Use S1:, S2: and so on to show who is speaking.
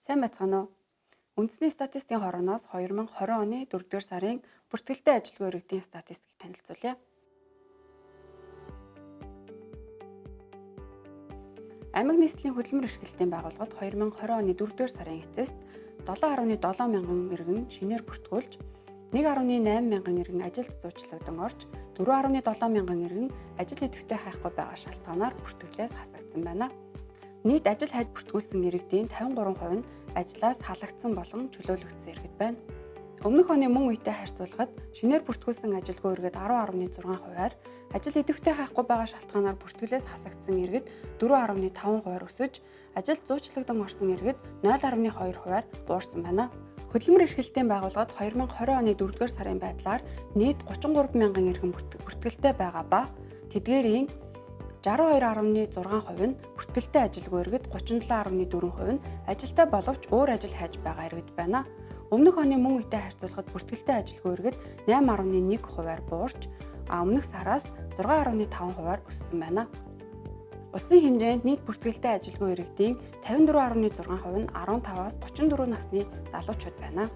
S1: Сайн байцгаана уу? Үндэсний статистикийн хорооноос 2020 оны 4-р сарын бүртгэлтэй ажилгүй иргэдийн статистикийг танилцуулъя. Аймаг нийслэлийн хөдөлмөр эрхлэлтийн байгууллагад 2020 оны 4-р сарын эцэст 7.7 мянган иргэн шинээр бүртгүүлж, 1.8 мянган иргэн ажилд зуучлагдсан орж, 4.7 мянган иргэн ажил идэвхтэй хайхгүй байгаа шалтгаанаар бүртгэлээс хасагдсан байна. Нийт ажил хайж бүртгүүлсэн иргэдийн 53% нь ажлаас халагдсан болон чөлөөлөгдсөн иргэд байна. Өмнөх оны мөн үетэй харьцуулахад шинээр бүртгүүлсэн ажилгүй иргэд 10.6%-аар, ажил идэвхтэй хайхгүй байгаа шалтгаанаар бүртгэлээс хасагдсан иргэд 4.5%-аар өсөж, ажилд зуучлагдсан орсон иргэд 0.2%-аар буурсан байна. Хөдөлмөр эрхлэлтийн байгууллагад 2020 оны 4-р сарын байдлаар нийт 33 мянган иргэн бүртгэлтэй байгаа ба тэдгээрийн 62.6% нь бүртгэлтэй ажилгүй иргэд, 37.4% нь ажилтай боловч өөр ажил хайж байгаа иргэд байна. Өмнөх оны мөн үетэй харьцуулахад бүртгэлтэй ажилгүй иргэд 8.1%-аар буурч, өмнөх сараас 6.5%-аар өссөн байна. Улсын хэмжээнд нийт бүртгэлтэй ажилгүй иргэдийн 54.6% нь 15-аас 34 насны залуучууд байна.